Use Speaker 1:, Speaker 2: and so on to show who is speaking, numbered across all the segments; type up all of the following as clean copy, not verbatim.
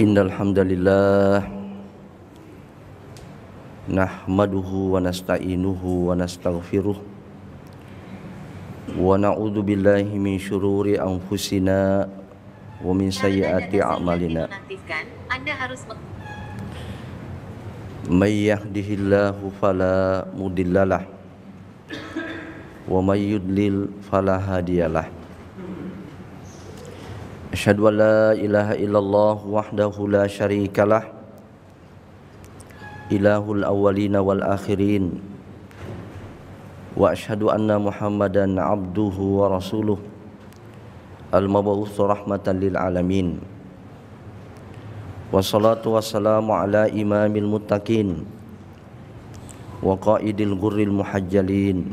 Speaker 1: Innal hamdalillah nahmaduhu wa nasta'inuhu wa nastaghfiruh wa na'udzu billahi min syururi anfusina wa min sayyiati a'malina. May yahdihillahu fala mudhillalah wa may yudlil fala hadiyalah. Asyhadu an la ilaha illallah wahdahu la syarikalah ilahul awwalina wal akhirin wa asyhadu anna Muhammadan abduhu wa rasuluh al-mab'uts rahmatan lil alamin. Wassalatu wassalamu ala imamil muttaqin wa qaidil ghurril muhajjalin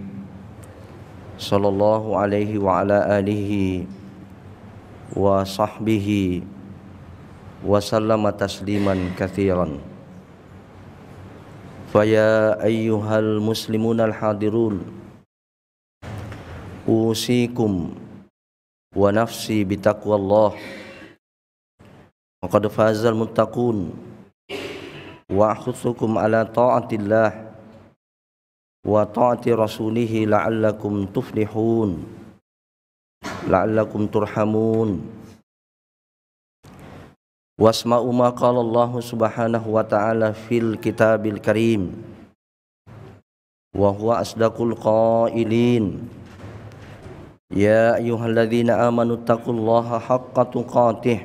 Speaker 1: sallallahu alaihi wa ala alihi wa sahbihi wa sallama tasliman katsiran. Faya ayyuhal muslimun al hadirun usikum wa nafsi bitaqwallah faqad fazal muttaqun wa akhutsukum ala ta'atillah wa ta'ati rasulih la'allakum tuflihun la'allakum turhamun. Wasma'u ma qala Allah subhanahu wa ta'ala fil kitabil karim wa huwa asdaqul qailin. Ya ayyuhalladzina amanu taqullaha haqqa tuqatih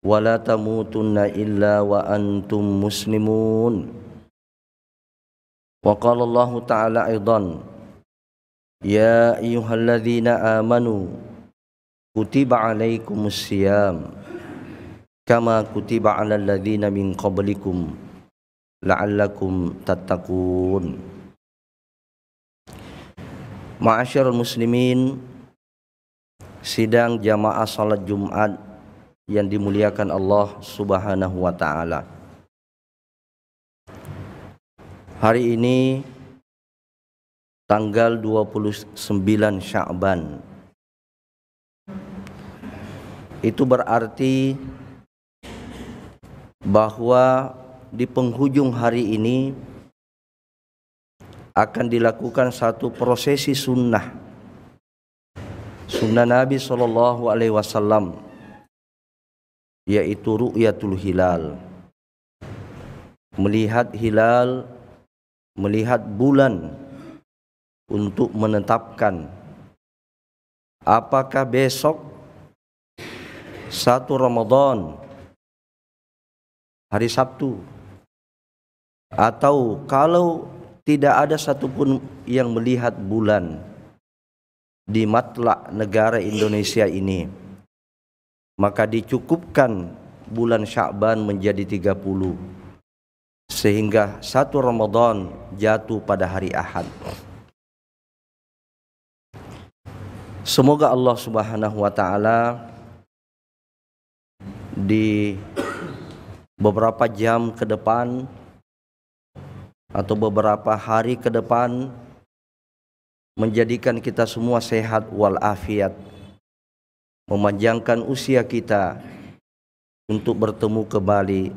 Speaker 1: wa la tamutunna illa wa antum muslimun. Wa qala Allah ta'ala aidan ya ayyuhalladzina amanu kutiba alaikumus siyam kama kutiba alal ladzina min qablikum la'allakum tattaqun. Ma'asyiral muslimin, sidang jamaah salat Jumat yang dimuliakan Allah Subhanahu wa taala. Hari ini tanggal 29 Sya'ban. Itu berarti bahwa di penghujung hari ini akan dilakukan satu prosesi sunnah Nabi SAW, yaitu ru'yatul hilal, melihat hilal, melihat bulan, untuk menetapkan apakah besok 1 Ramadan hari Sabtu, atau kalau tidak ada satupun yang melihat bulan di matlak negara Indonesia ini, maka dicukupkan bulan Sya'ban menjadi 30 sehingga 1 Ramadan jatuh pada hari Ahad. Semoga Allah Subhanahu wa taala di beberapa jam ke depan atau beberapa hari ke depan menjadikan kita semua sehat walafiat, memanjangkan usia kita untuk bertemu kembali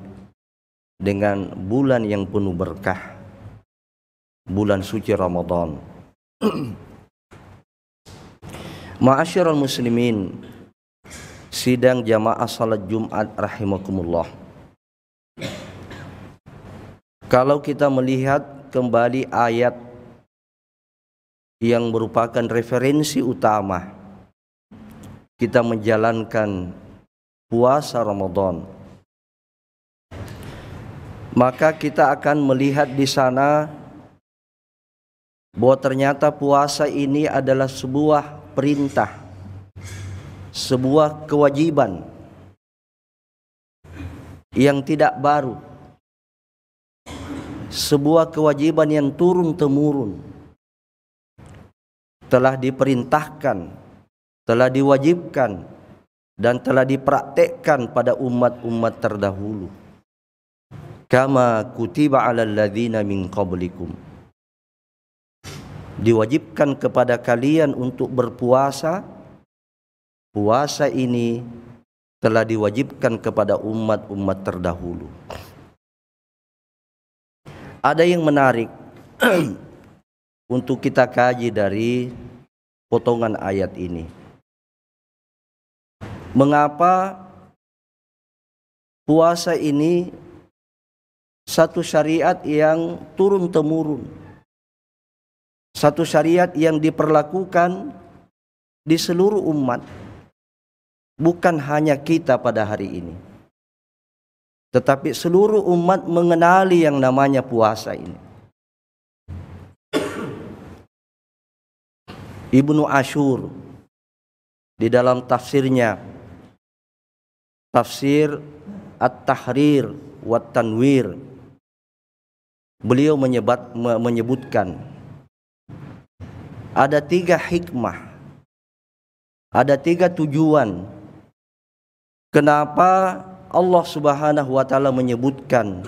Speaker 1: dengan bulan yang penuh berkah, bulan suci Ramadan. Ma'asyiral muslimin, sidang jamaah salat Jumat rahimakumullah. Kalau kita melihat kembali ayat yang merupakan referensi utama kita menjalankan puasa Ramadan, maka kita akan melihat di sana bahwa ternyata puasa ini adalah sebuah perintah, sebuah kewajiban yang tidak baru, sebuah kewajiban yang turun-temurun, telah diperintahkan, telah diwajibkan, dan telah dipraktekkan pada umat-umat terdahulu. Kama kutiba alal ladzina min qablikum, diwajibkan kepada kalian untuk berpuasa. Puasa ini telah diwajibkan kepada umat-umat terdahulu. Ada yang menarik untuk kita kaji dari potongan ayat ini. Mengapa puasa ini satu syariat yang turun-temurun, satu syariat yang diperlakukan di seluruh umat, bukan hanya kita pada hari ini, tetapi seluruh umat mengenali yang namanya puasa ini. Ibnu Ashur di dalam tafsirnya, Tafsir At-Tahrir wa Tanwir, beliau menyebutkan ada 3 hikmah, ada 3 tujuan kenapa Allah Subhanahu wa taala menyebutkan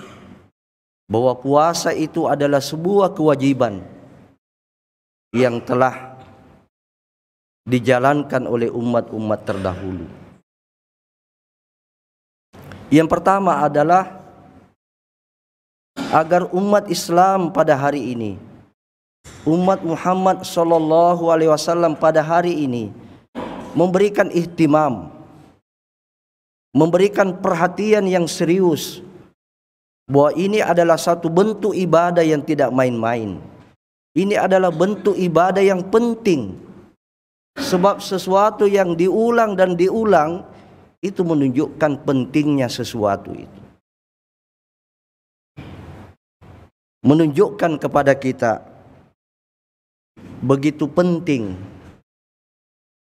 Speaker 1: bahwa puasa itu adalah sebuah kewajiban yang telah dijalankan oleh umat-umat terdahulu. Yang pertama adalah agar umat Islam pada hari ini, umat Muhammad sallallahu alaihi wasallam pada hari ini memberikan ihtimam, memberikan perhatian yang serius bahwa ini adalah satu bentuk ibadah yang tidak main-main. Ini adalah bentuk ibadah yang penting, sebab sesuatu yang diulang dan diulang itu menunjukkan pentingnya sesuatu itu, menunjukkan kepada kita begitu penting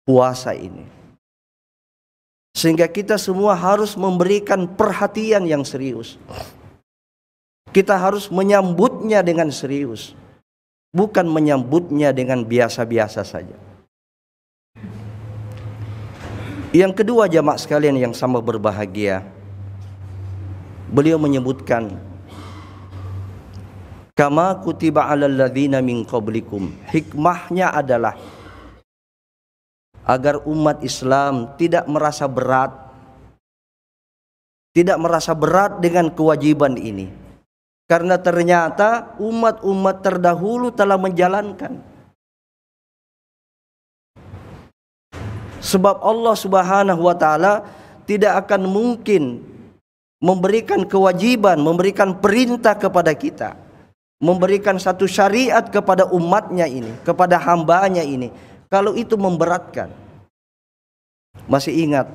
Speaker 1: puasa ini, sehingga kita semua harus memberikan perhatian yang serius. Kita harus menyambutnya dengan serius, bukan menyambutnya dengan biasa-biasa saja. Yang kedua, jamaah sekalian yang sama berbahagia, beliau menyebutkan kama kutiba 'alal ladzina min qablikum. Hikmahnya adalah agar umat Islam tidak merasa berat, tidak merasa berat dengan kewajiban ini, karena ternyata umat-umat terdahulu telah menjalankan. Sebab Allah Subhanahu wa taala tidak akan mungkin memberikan kewajiban, memberikan perintah kepada kita, memberikan satu syariat kepada umatnya ini, kepada hambanya ini, kalau itu memberatkan. Masih ingat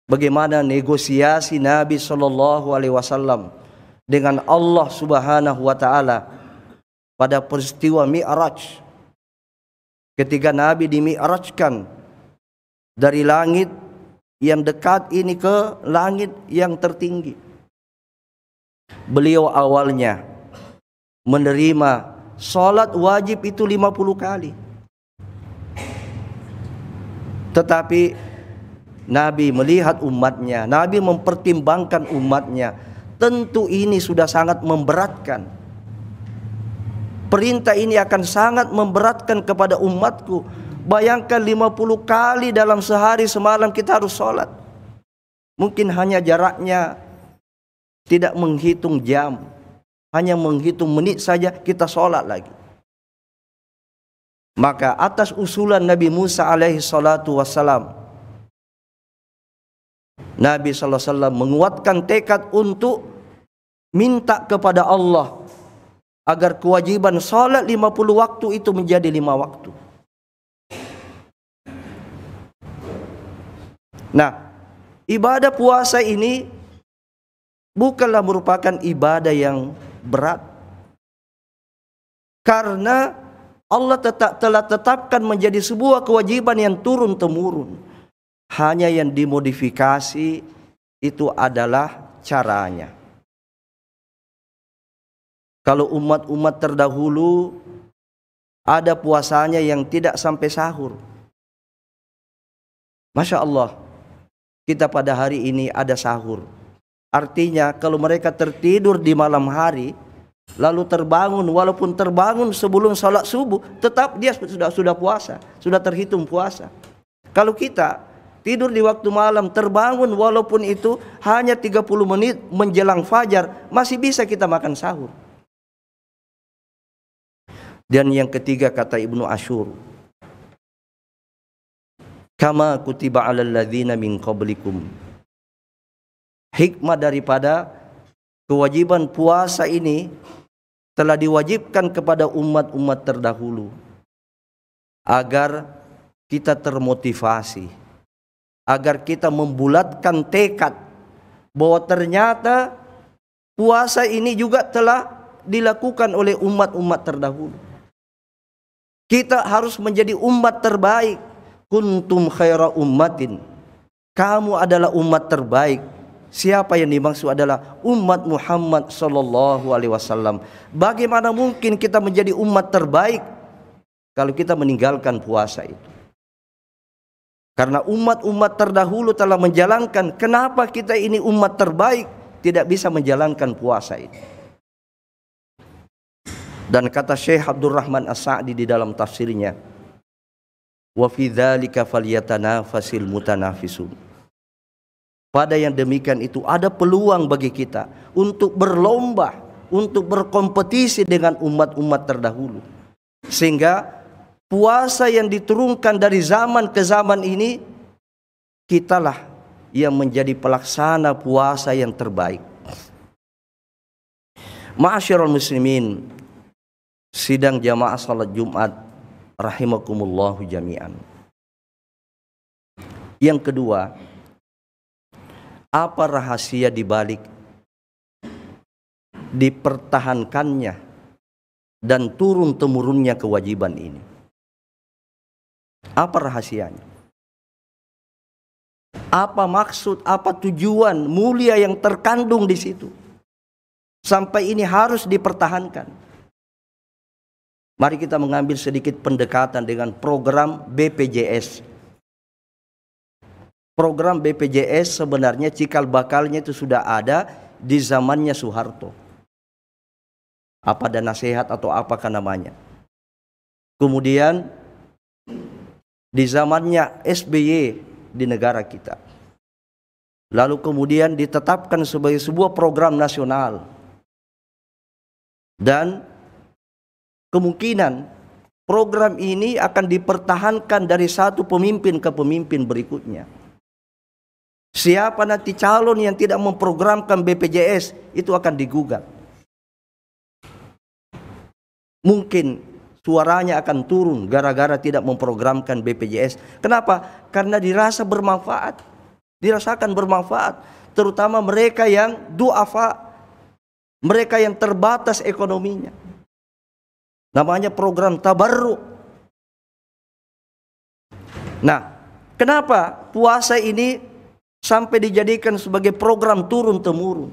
Speaker 1: bagaimana negosiasi Nabi sallallahu alaihi wasallam dengan Allah Subhanahu wa taala pada peristiwa Mi'raj, ketika Nabi dimi'rajkan dari langit yang dekat ini ke langit yang tertinggi. Beliau awalnya menerima salat wajib itu 50 kali. Tetapi Nabi melihat umatnya, Nabi mempertimbangkan umatnya. Tentu ini sudah sangat memberatkan. Perintah ini akan sangat memberatkan kepada umatku. Bayangkan 50 kali dalam sehari semalam kita harus sholat. Mungkin hanya jaraknya tidak menghitung jam, hanya menghitung menit saja kita sholat lagi. Maka atas usulan Nabi Musa alaihi salatu wassalam, Nabi sallallahu alaihi wasallam menguatkan tekad untuk minta kepada Allah agar kewajiban sholat 50 waktu itu menjadi 5 waktu. Nah, ibadah puasa ini bukanlah merupakan ibadah yang berat, karena Allah telah tetapkan menjadi sebuah kewajiban yang turun-temurun. Hanya yang dimodifikasi itu adalah caranya. Kalau umat-umat terdahulu ada puasanya yang tidak sampai sahur. Masya Allah, kita pada hari ini ada sahur. Artinya kalau mereka tertidur di malam hari lalu terbangun, walaupun terbangun sebelum salat subuh, tetap dia sudah puasa, sudah terhitung puasa. Kalau kita tidur di waktu malam, terbangun walaupun itu hanya 30 menit menjelang fajar, masih bisa kita makan sahur. Dan yang ketiga kata Ibnu Ashur, kama kutiba 'alal ladzina min qablikum. Hikmah daripada kewajiban puasa ini telah diwajibkan kepada umat-umat terdahulu agar kita termotivasi, agar kita membulatkan tekad bahwa ternyata puasa ini juga telah dilakukan oleh umat-umat terdahulu. Kita harus menjadi umat terbaik. Kuntum khaira ummatin. Kamu adalah umat terbaik. Siapa yang dimaksud adalah umat Muhammad sallallahu alaihi wasallam. Bagaimana mungkin kita menjadi umat terbaik kalau kita meninggalkan puasa itu? Karena umat-umat terdahulu telah menjalankan, kenapa kita ini umat terbaik tidak bisa menjalankan puasa itu? Dan kata Syekh Abdurrahman As-Sa'di di dalam tafsirnya, wa fi dzalika falyatanafasil mutanafisun. Pada yang demikian itu ada peluang bagi kita untuk berlomba, untuk berkompetisi dengan umat-umat terdahulu. Sehingga puasa yang diturunkan dari zaman ke zaman ini, kitalah yang menjadi pelaksana puasa yang terbaik. Ma'asyiral muslimin, sidang jamaah salat Jumat rahimakumullahu jami'an. Yang kedua, apa rahasia dibalik dipertahankannya dan turun-temurunnya kewajiban ini? Apa rahasianya? Apa maksud, apa tujuan mulia yang terkandung di situ sampai ini harus dipertahankan? Mari kita mengambil sedikit pendekatan dengan program BPJS. Program BPJS sebenarnya cikal bakalnya itu sudah ada di zamannya Soeharto. Apa dana sehat atau apakah namanya. Kemudian di zamannya SBY di negara kita. Lalu kemudian ditetapkan sebagai sebuah program nasional. Dan kemungkinan program ini akan dipertahankan dari satu pemimpin ke pemimpin berikutnya. Siapa nanti calon yang tidak memprogramkan BPJS itu akan digugat. Mungkin suaranya akan turun gara-gara tidak memprogramkan BPJS. Kenapa? Karena dirasa bermanfaat. Dirasakan bermanfaat. Terutama mereka yang du'afa. Mereka yang terbatas ekonominya. Namanya program tabarruk. Nah, kenapa puasa ini sampai dijadikan sebagai program turun-temurun?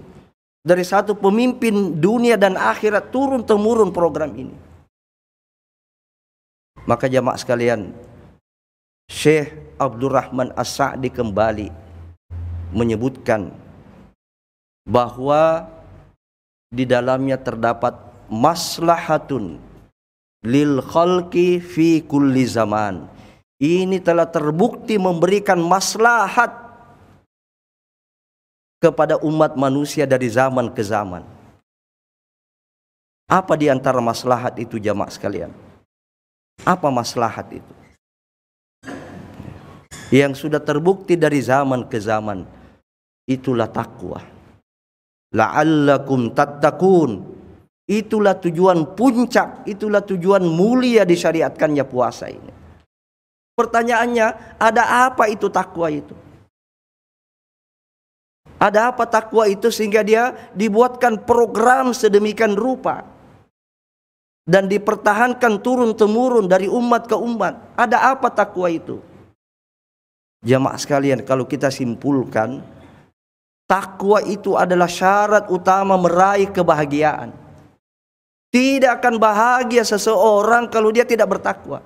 Speaker 1: Dari satu pemimpin dunia dan akhirat turun-temurun program ini. Maka jamaah sekalian, Syekh Abdurrahman As-Sa'di kembali menyebutkan bahwa di dalamnya terdapat maslahatun lil khalqi fi kulli zaman. Ini telah terbukti memberikan maslahat kepada umat manusia dari zaman ke zaman. Apa di antara maslahat itu jamaah sekalian? Apa maslahat itu? Yang sudah terbukti dari zaman ke zaman, itulah takwa. La'allakum tattaqun. Itulah tujuan puncak, itulah tujuan mulia disyariatkannya puasa ini. Pertanyaannya, ada apa itu takwa itu? Ada apa takwa itu sehingga dia dibuatkan program sedemikian rupa dan dipertahankan turun-temurun dari umat ke umat? Ada apa takwa itu? Jamaah sekalian, kalau kita simpulkan, takwa itu adalah syarat utama meraih kebahagiaan. Tidak akan bahagia seseorang kalau dia tidak bertakwa.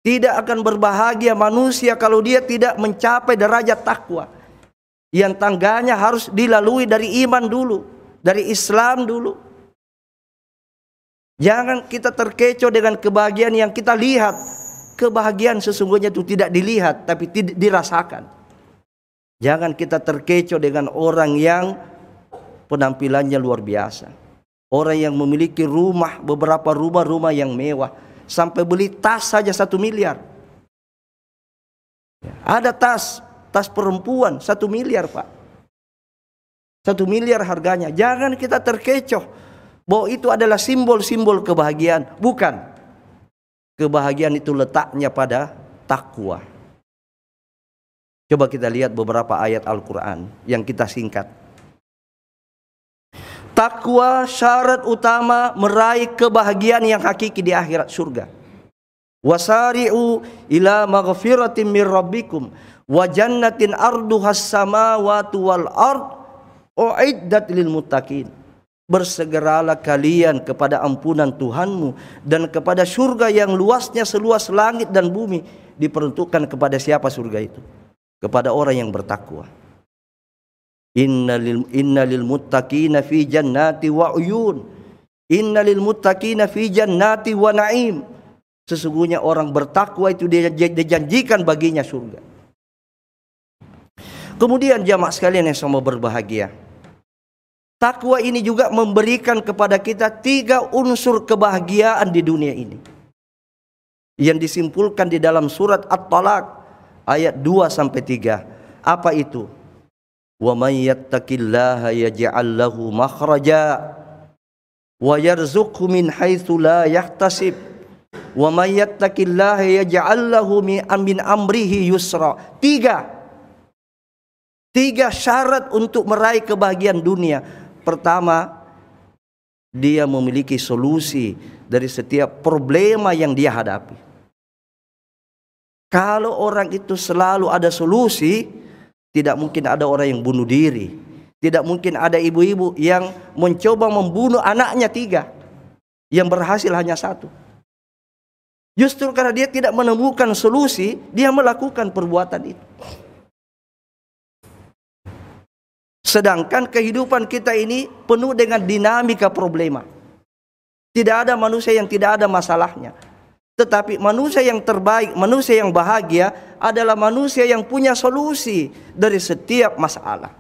Speaker 1: Tidak akan berbahagia manusia kalau dia tidak mencapai derajat takwa. Yang tangganya harus dilalui dari iman dulu, dari Islam dulu. Jangan kita terkecoh dengan kebahagiaan yang kita lihat kebahagiaan sesungguhnya itu tidak dilihat tapi dirasakan. Jangan kita terkecoh dengan orang yang penampilannya luar biasa. Orang yang memiliki rumah, beberapa rumah yang mewah, sampai beli tas saja 1 miliar. Ada tas perempuan 1 miliar, Pak. 1 miliar harganya. Jangan kita terkecoh bahwa itu adalah simbol-simbol kebahagiaan. Bukan. Kebahagiaan itu letaknya pada takwa. Coba kita lihat beberapa ayat Al-Quran yang kita singkat. Takwa syarat utama meraih kebahagiaan yang hakiki di akhirat surga. Wasari'u ila maghfiratin mir rabbikum wa jannatin arduhas samawati wal ard uiddat lil muttaqin. Bersegeralah kalian kepada ampunan Tuhanmu dan kepada surga yang luasnya seluas langit dan bumi. Diperuntukkan kepada siapa surga itu? Kepada orang yang bertakwa. Innalil muttaqina fi jannati wa uyun. Innalil muttaqina fi jannati wa na'im. Sesungguhnya orang bertakwa itu dijanjikan baginya surga. Kemudian jamaah sekalian yang sama berbahagia, takwa ini juga memberikan kepada kita 3 unsur kebahagiaan di dunia ini, yang disimpulkan di dalam surat At-Talaq ayat 2-3. Apa itu? Wa may yattaqillaha yaj'al lahu makhraja wa yarzuqhu min haitsu la yahtasib wa may yattaqillaha yaj'al lahu min amrihi yusra. 3 syarat untuk meraih kebahagiaan dunia. Pertama, dia memiliki solusi dari setiap problema yang dia hadapi. Kalau orang itu selalu ada solusi, tidak mungkin ada orang yang bunuh diri. Tidak mungkin ada ibu-ibu yang mencoba membunuh anaknya 3, yang berhasil hanya 1. Justru karena dia tidak menemukan solusi, dia melakukan perbuatan itu. Sedangkan kehidupan kita ini penuh dengan dinamika problema. Tidak ada manusia yang tidak ada masalahnya. Tetapi manusia yang terbaik, manusia yang bahagia adalah manusia yang punya solusi dari setiap masalah.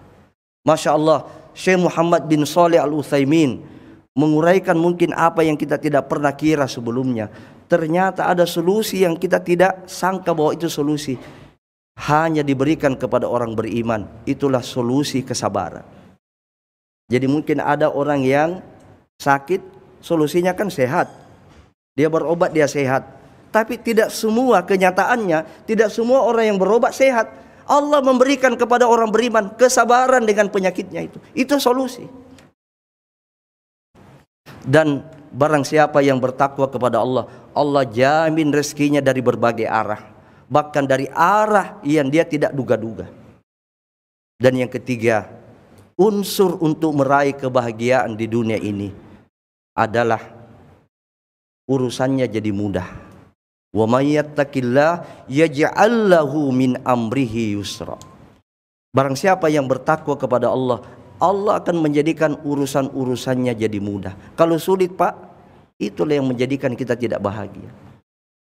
Speaker 1: Masya Allah, Syekh Muhammad bin Shalih Al-Utsaimin menguraikan mungkin apa yang kita tidak pernah kira sebelumnya. Ternyata ada solusi yang kita tidak sangka bahwa itu solusi. Hanya diberikan kepada orang beriman. Itulah solusi kesabaran. Jadi mungkin ada orang yang sakit, solusinya kan sehat. Dia berobat, dia sehat. Tapi tidak semua kenyataannya, tidak semua orang yang berobat sehat. Allah memberikan kepada orang beriman kesabaran dengan penyakitnya itu. Itu solusi. Dan barang siapa yang bertakwa kepada Allah, Allah jamin rezekinya dari berbagai arah. Bahkan dari arah yang dia tidak duga-duga. Dan yang ketiga, unsur untuk meraih kebahagiaan di dunia ini adalah urusannya jadi mudah. Wa may yattaqillah yaj'al lahu min amrihi yusra. Barang siapa yang bertakwa kepada Allah, Allah akan menjadikan urusan-urusannya jadi mudah. Kalau sulit, Pak, itulah yang menjadikan kita tidak bahagia.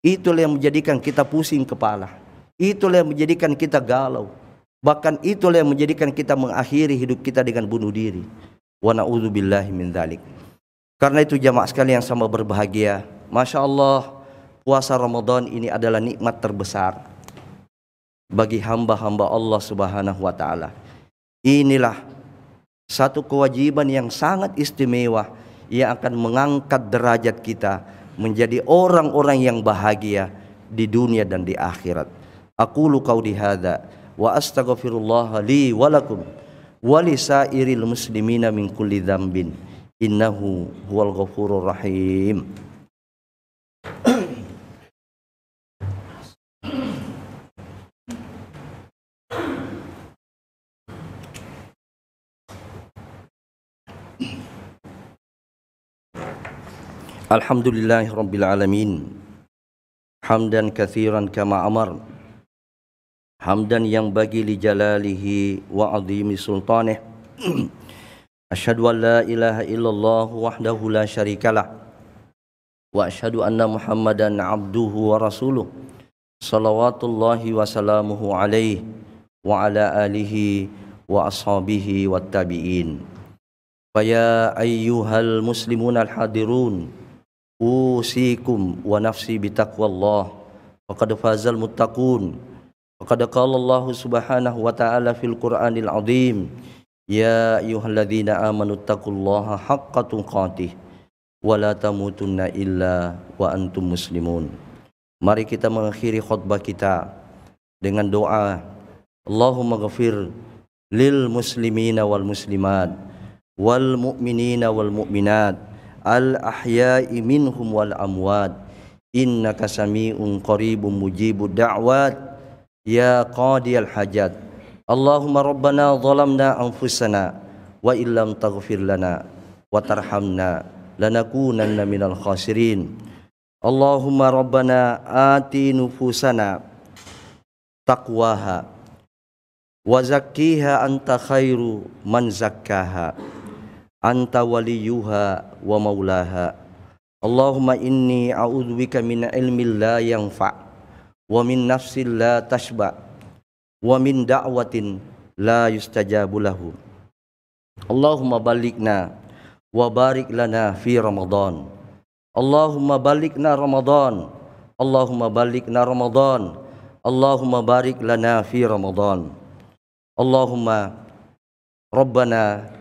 Speaker 1: Itulah yang menjadikan kita pusing kepala. Itulah yang menjadikan kita galau. Bahkan itulah yang menjadikan kita mengakhiri hidup kita dengan bunuh diri. Wa na'udzubillahi min dzalik. Karena itu jamaah sekalian yang sama berbahagia, Masya Allah, puasa Ramadan ini adalah nikmat terbesar bagi hamba-hamba Allah Subhanahu wa Ta'ala. Inilah satu kewajiban yang sangat istimewa yang akan mengangkat derajat kita menjadi orang-orang yang bahagia di dunia dan di akhirat. Aqulu qauli hadza wa astaghfirullah li wa lakum wa li sairil muslimina min kulli dzambin. Innahu huwal ghafurur rahim. Alhamdulillahi rabbil alamin. Hamdan katsiran kama amar. Hamdan yang bagi li jalalihi wa azimi sultanih. Asyhadu an la ilaha illallah wahdahu la syarikalah wa asyhadu anna Muhammadan abduhu wa rasuluh salawatullahi wa salamuhu alaihi wa ala alihi wa ashabihi wa tabi'in. Faya ayyuhal muslimun al-hadirun, usikum wa nafsi bitaqwallah, faqad fazal muttaqun. Faqad qala Allah subhanahu wa ta'ala fil Qur'anil azim, ya ayyuhalladzina amanu taqullaha haqqa tuqatih wa la tamutunna illa wa antum muslimun. Mari kita mengakhiri khutbah kita dengan doa, Allahumma ghafir lil muslimina wal muslimat wal mu'minina wal mu'minat al ahya'i minhum wal amwat innaka sami'un qaribun mujibud da'wat ya qadiyal hajat. Allahumma rabbana zalamna anfusana wa illam taghfir lana wa tarhamna lanakunanna minal khasirin. Allahumma rabbana ati nufusana taqwaha wa zakkiha anta khairu man zakkaha anta waliyuha wa maulaha. Allahumma inni a'udzubika min ilmin la yanfa' wa min nafsin la tashba' wa min da'watin la yustajabu lahu. Allahumma balighna wa barik lana fi Ramadan. Allahumma balighna Ramadan. Allahumma balighna Ramadan. Allahumma barik lana fi Ramadan. Allahumma Rabbana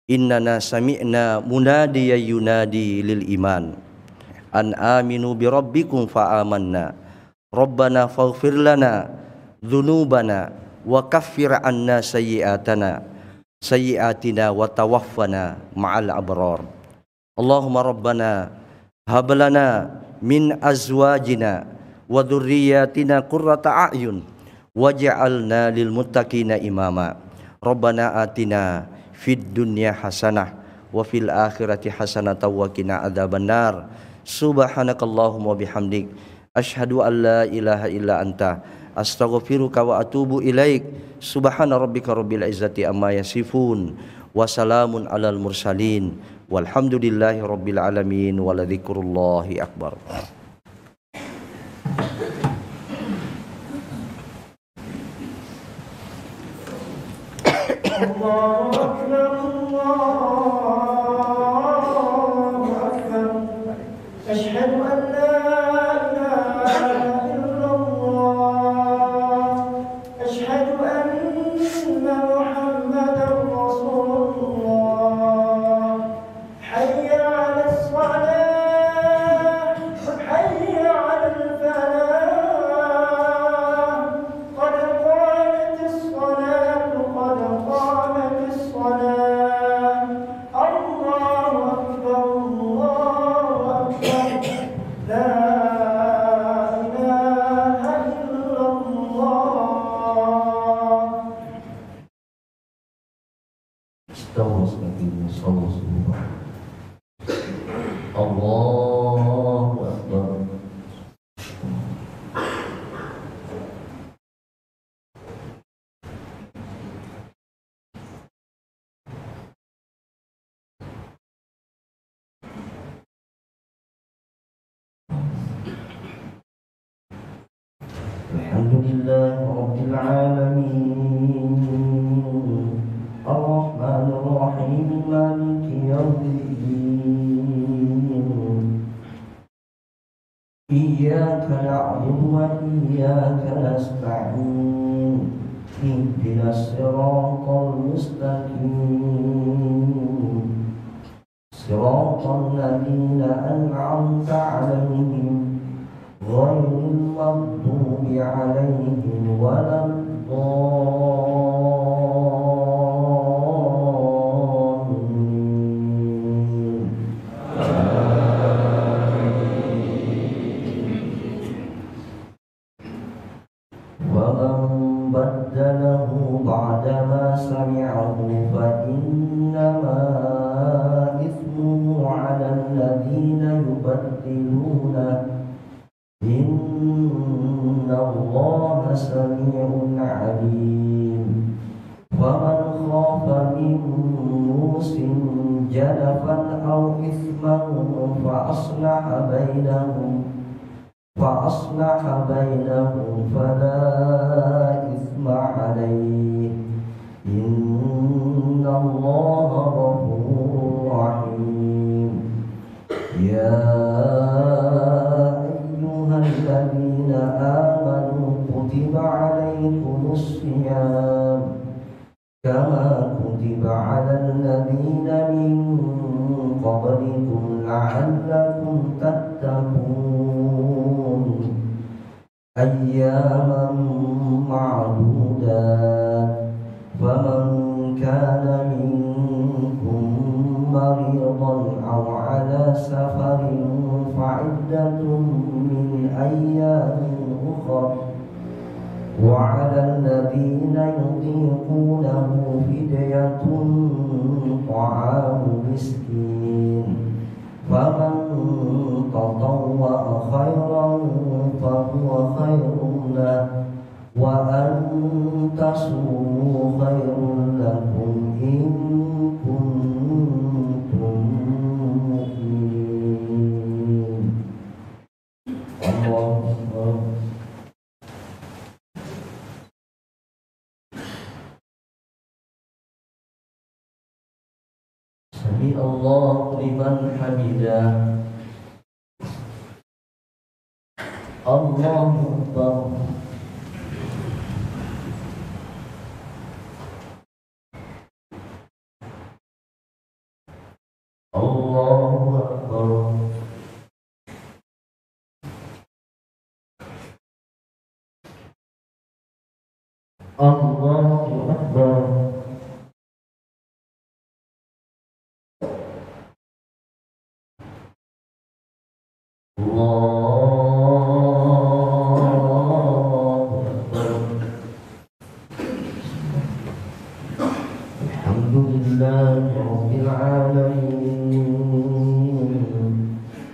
Speaker 1: innana sami'na munadiyan yunadi lil iman an aminu bi rabbikum fa amanna. Rabbana faghfir lana dzunubana wa kaffir anna sayyi'atina wa tawaffana ma'al abrar. Allahumma rabbana hab lana min azwajina wa dzurriyyatina qurrata a'yun waj'alna lil muttaqina imama. Rabbana atina fid dunya hasanah wa fil akhirati hasanah wa qina adzabannar. Subhanakallahumma bihamdik asyhadu an la ilaha illa anta astaghfiruka wa atubu ilaik. Subhana rabbika rabbil izzati amma yasifun wa salamun alal mursalin walhamdulillahi rabbil alamin wa la dzikrullahi akbar.
Speaker 2: Allahu akbar, Allahu akbar. Asyhadu an la ilaha illallah. Asyhadu anna Muhammadar Rasulullah. Hayya 'alas shalah, hayya 'alal falah. Qad qamatis shalah, qad qamatis shalah. Allahu akbar, Allahu akbar. La ilaha illallah.
Speaker 1: Allahu akbar. Alhamdulillah rabbil alamin ar-rahmanir rahim maliki yawmiddin. Iyyaka na'budu wa iyyaka nasta'in. Ihdinas siratal mustaqim. Siratal ladzina an'amta 'alaihim ghairil maghdubi 'alaihim waladdallin. Wa man baddalahu ba'dama sami'ahu fa innama ithmuhu 'alal ladzina yubaddiluna. Inna Allaha sami'un 'alim. Faman khafa min musin janafan aw ithman fa aslaha bainahum فأصلح بينهم فلا إثم عليه إن الله غفور رحيم يا أيها الذين آمنوا كتب عليكم الصيام كما كتب على الذين من قبلكم لعلكم تتقون أياما معدودات فمن كان منكم مريضا أو على سفر فعدة من أيام أخر وعلى الذين يطيقونه فدية طعام مسكين فمن تطوع خيرا فهو خير له وأن تصوموا خير لكم إن كنتم مؤمنين. الله أكبر. سمع الله لمن حمده. الله أكبر. الله أكبر. الله أكبر. الحمد لله رب العالمين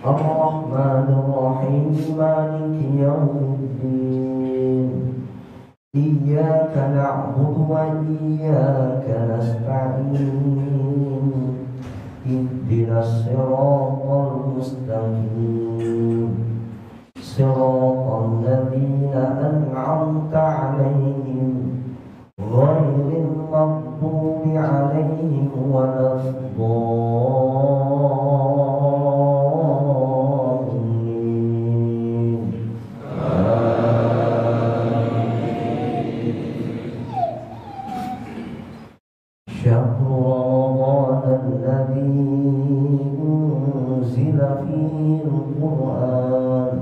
Speaker 1: الرحمن الرحيم مالك يوم الدين إياك نعبد وإياك نستعين اهدنا الصراط المستقيم صراط الذين أنعمت عليهم غير المغضوب عليهم ولا الضالين. شهر رمضان الذي أنزل فيه القرآن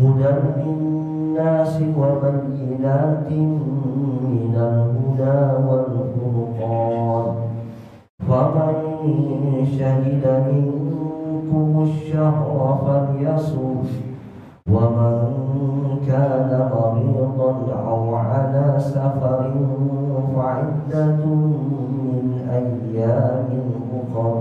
Speaker 1: هدى للناس وبينات من الهدى والفرقان فمن شهد منكم الشهر فليصم ومن كان مريضا أو على سفر فعدة من أيام أخر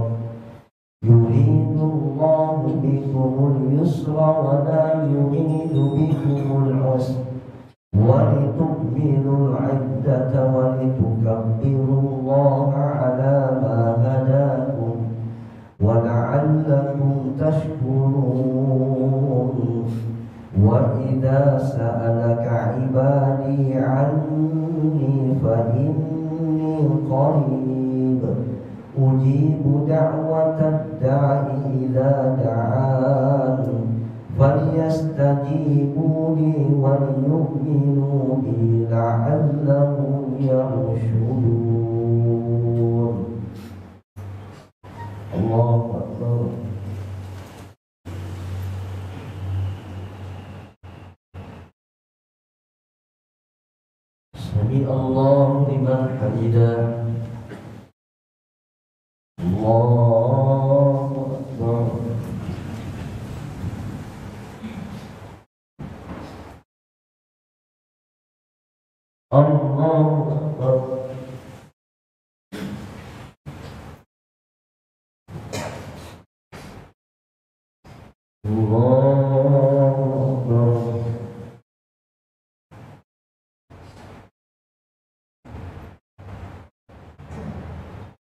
Speaker 1: يريد الله بكم اليسر ولا يريد بكم العسر ولتكملوا العدة ولتكبروا الله على ما هداكم ولعلكم تشكرون وإذا سألك عبادي عني فإني قريب أجيب دعوة الداع إذا دعان فليستجيبوا لي وليؤمنوا بي لعلهم يرشدون. الله أكبر. سمع الله لمن حمده. الله أكبر. الله أكبر. الله أكبر.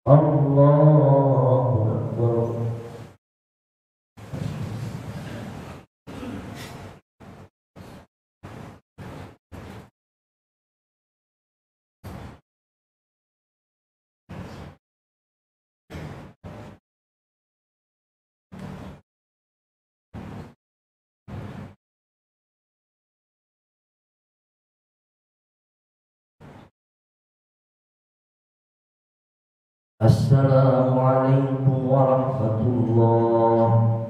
Speaker 1: الله أكبر. Assalamualaikum warahmatullahi.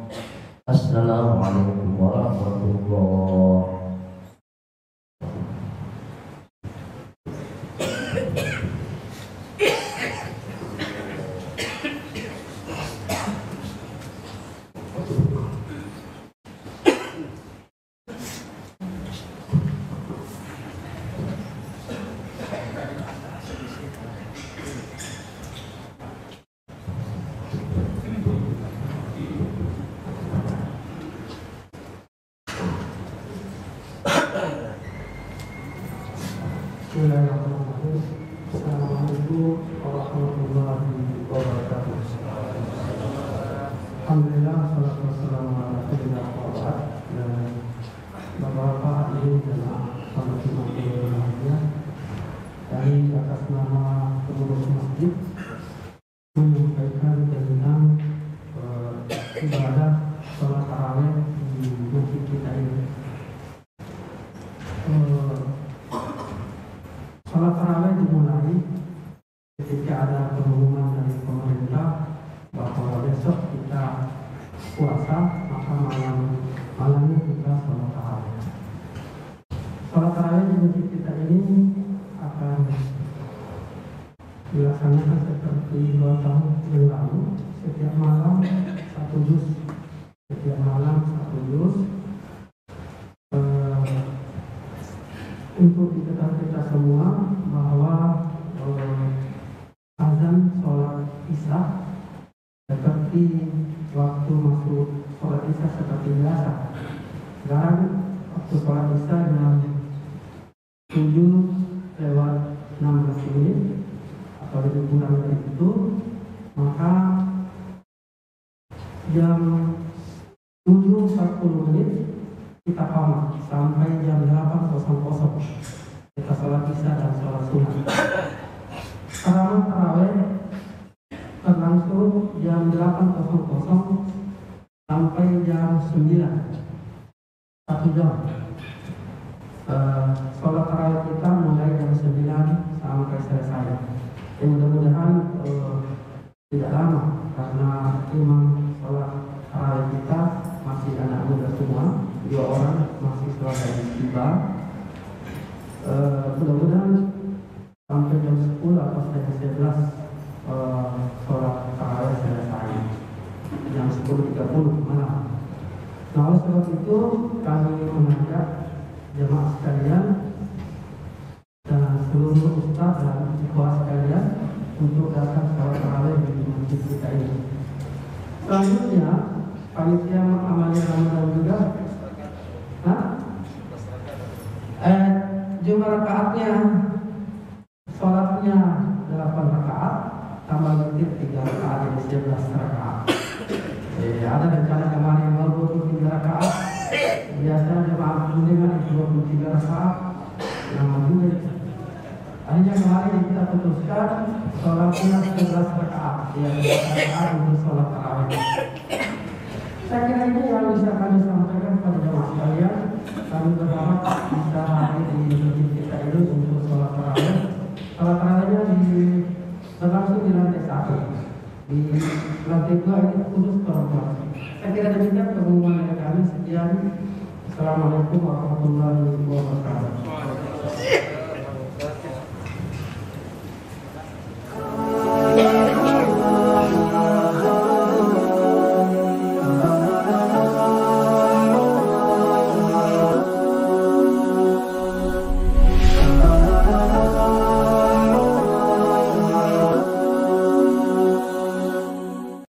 Speaker 1: Assalamualaikum warahmatullahi.
Speaker 3: Bismillahirrahmanirrahim. Assalamualaikum warahmatullahi wabarakatuh. Alhamdulillah, salatu wassalamu ala sayyidina Muhammad. Dan Bapak-bapak hadirin jemaah salat Jumat berbahagia, dari atas nama pengurus masjid menyampaikan tentang ibadah salat tarawih di masjid kita ini. Salat tarawih dimulai ketika ada pengumuman dari pemerintah bahwa besok kita puasa, maka malamnya kita salat tarawih. Salat tarawih di masjid kita ini akan dilaksanakan seperti 2 tahun yang lalu. Setiap malam 1 juz, setiap malam 1 juz. Untuk diketahui kita semua bahwa azan sholat isya seperti waktu masuk sholat isya seperti biasa. Sekarang waktu sholat isya jam 7:16 menit atau lebih kurang dari itu, maka jam 7:40 menit kita qamat sampai jam 8.00 kita sholat isya dan sholat sunat. Tarawih berlangsung jam 8.00 sampai jam 9, 1 jam. Sholat tarawih kita mulai jam 9 sampai selesai. Mudah-mudahan tidak lama, karena imam sholat tarawih kita masih anak muda semua, 2 orang mahasiswa dari Istiba. Mudah-mudahan sampai jam 10 atau setengah 11 sholat tarawih selesai, jam 10.30 malam. Nah, oleh sebab itu kami mengajak jemaah sekalian dan seluruh ustaz dan ikhwah sekalian untuk datang sholat tarawih di masjid kita ini. Selanjutnya panitia amalia Ramadan juga, jumlah rakaatnya, sholatnya 8 rakaat, tambah witir 3 rakaat, jadi 11 rakaat. Ada rencana kemarin baru 23 rakaat, biasa jemaah kunjungan 23 rakaat, nama juga. Akhirnya kemarin kita putuskan sholatnya 11 rakaat, ya 11 rakaat untuk sholat tarawih. Saya kira ini yang bisa kami sampaikan kepada jemaah sekalian. Kami berharap bisa hadir di masjid kita ini untuk sholat tarawih. Sholat tarawihnya berlangsung di lantai 1. Di lantai 2 ini khusus perempuan. Saya kira demikian pengumuman dari kami. Sekian. Assalamualaikum warahmatullahi wabarakatuh.